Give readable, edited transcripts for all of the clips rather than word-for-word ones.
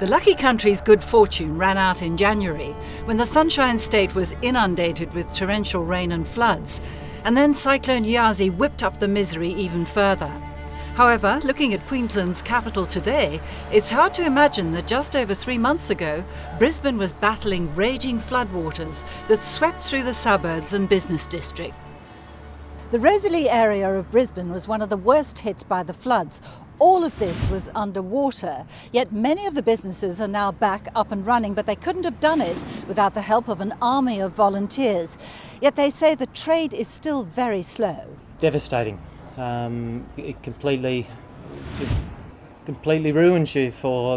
The lucky country's good fortune ran out in January when the Sunshine State was inundated with torrential rain and floods, and then Cyclone Yasi whipped up the misery even further. However, looking at Queensland's capital today, it's hard to imagine that just over 3 months ago, Brisbane was battling raging floodwaters that swept through the suburbs and business district. The Rosalie area of Brisbane was one of the worst hit by the floods. All of this was underwater, yet many of the businesses are now back up and running, but they couldn't have done it without the help of an army of volunteers. Yet they say the trade is still very slow. Devastating. It completely ruins you.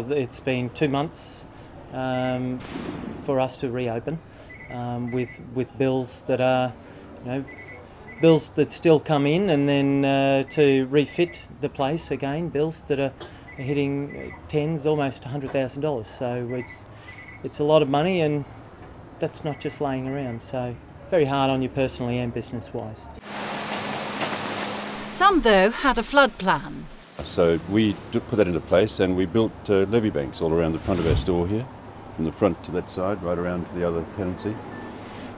It's been 2 months for us to reopen with bills that are, bills that still come in, and then to refit the place again, bills that are hitting tens, almost $100,000. So it's a lot of money, and that's not just laying around. So very hard on you personally and business-wise. Some, though, had a flood plan. So we put that into place, and we built levee banks all around the front of our store here, from the front to that side, right around to the other tenancy.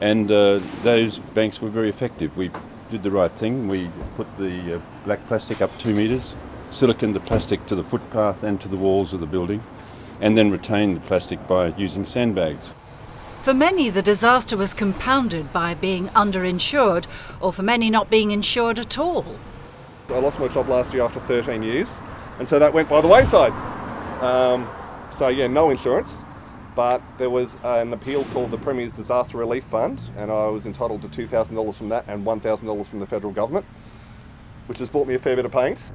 And those banks were very effective. We did the right thing. We put the black plastic up 2 metres, siliconed the plastic to the footpath and to the walls of the building, and then retained the plastic by using sandbags. For many, the disaster was compounded by being underinsured, or for many not being insured at all. I lost my job last year after 13 years, and so that went by the wayside. So yeah, no insurance, but there was an appeal called the Premier's Disaster Relief Fund, and I was entitled to $2,000 from that and $1,000 from the federal government, which has bought me a fair bit of paint.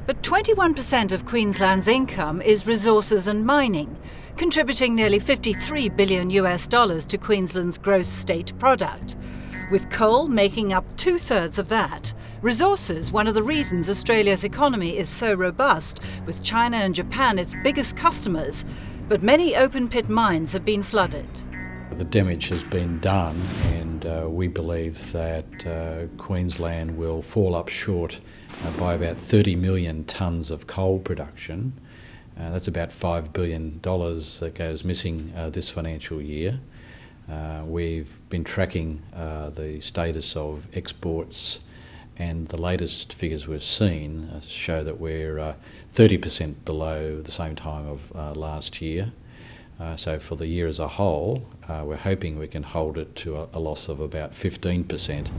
But 21% of Queensland's income is resources and mining, contributing nearly $53 billion to Queensland's gross state product, with coal making up 2/3 of that. Resources, one of the reasons Australia's economy is so robust, with China and Japan its biggest customers, but many open-pit mines have been flooded. The damage has been done, and we believe that Queensland will fall up short by about 30 million tonnes of coal production. That's about $5 billion that goes missing this financial year. We've been tracking the status of exports, and the latest figures we've seen show that we're 30% below the same time of last year. So for the year as a whole, we're hoping we can hold it to a loss of about 15%.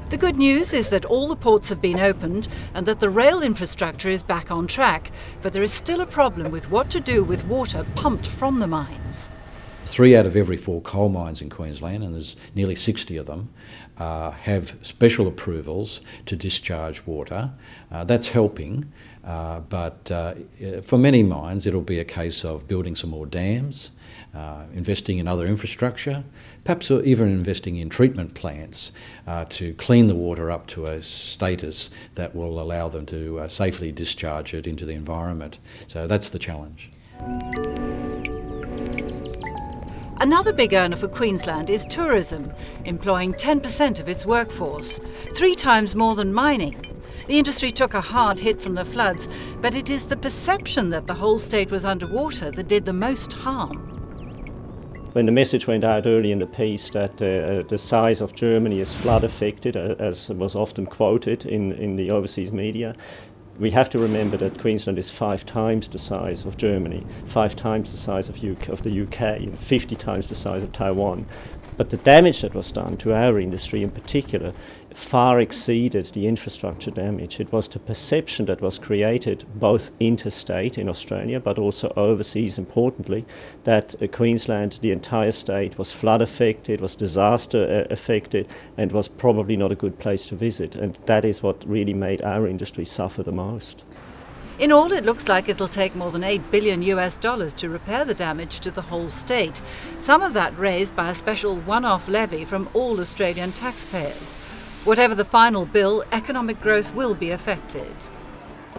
The good news is that all the ports have been opened and that the rail infrastructure is back on track, but there is still a problem with what to do with water pumped from the mines. 3 out of every 4 coal mines in Queensland, and there's nearly 60 of them, have special approvals to discharge water. That's helping, but for many mines it'll be a case of building some more dams, investing in other infrastructure, perhaps even investing in treatment plants to clean the water up to a status that will allow them to safely discharge it into the environment. So that's the challenge. Another big earner for Queensland is tourism, employing 10% of its workforce, 3 times more than mining. The industry took a hard hit from the floods, but it is the perception that the whole state was underwater that did the most harm. When the message went out early in the piece that the size of Germany is flood affected, as was often quoted in the overseas media, we have to remember that Queensland is 5 times the size of Germany, 5 times the size of the UK, and 50 times the size of Taiwan. But the damage that was done to our industry in particular far exceeded the infrastructure damage. It was the perception that was created both interstate in Australia but also overseas, importantly, that Queensland, the entire state, was flood affected, was disaster affected, and was probably not a good place to visit. And that is what really made our industry suffer the most. In all, it looks like it'll take more than $8 billion to repair the damage to the whole state, some of that raised by a special one-off levy from all Australian taxpayers. Whatever the final bill, economic growth will be affected.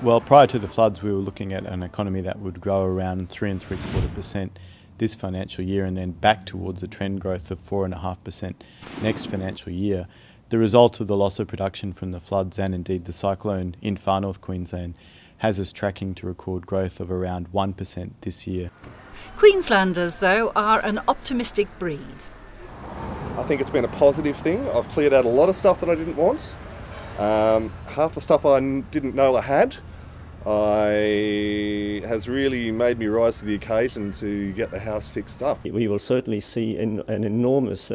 Well, prior to the floods, we were looking at an economy that would grow around 3.75% this financial year, and then back towards a trend growth of 4.5% next financial year. The result of the loss of production from the floods and indeed the cyclone in far north Queensland has us tracking to record growth of around 1% this year. Queenslanders, though, are an optimistic breed. I think it's been a positive thing. I've cleared out a lot of stuff that I didn't want. Half the stuff I didn't know I had has really made me rise to the occasion to get the house fixed up. We will certainly see an enormous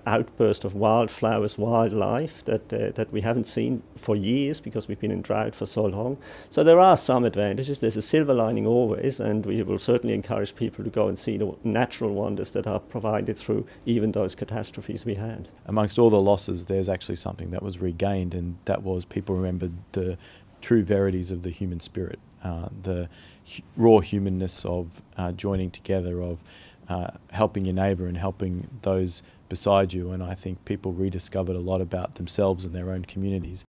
outburst of wildflowers, wildlife that we haven't seen for years because we've been in drought for so long. So there are some advantages. There's a silver lining always, and we will certainly encourage people to go and see the natural wonders that are provided through even those catastrophes we had. Amongst all the losses, there's actually something that was regained, and that was people remembered the true verities of the human spirit, the raw humanness of joining together, of helping your neighbour and helping those beside you. And I think people rediscovered a lot about themselves and their own communities.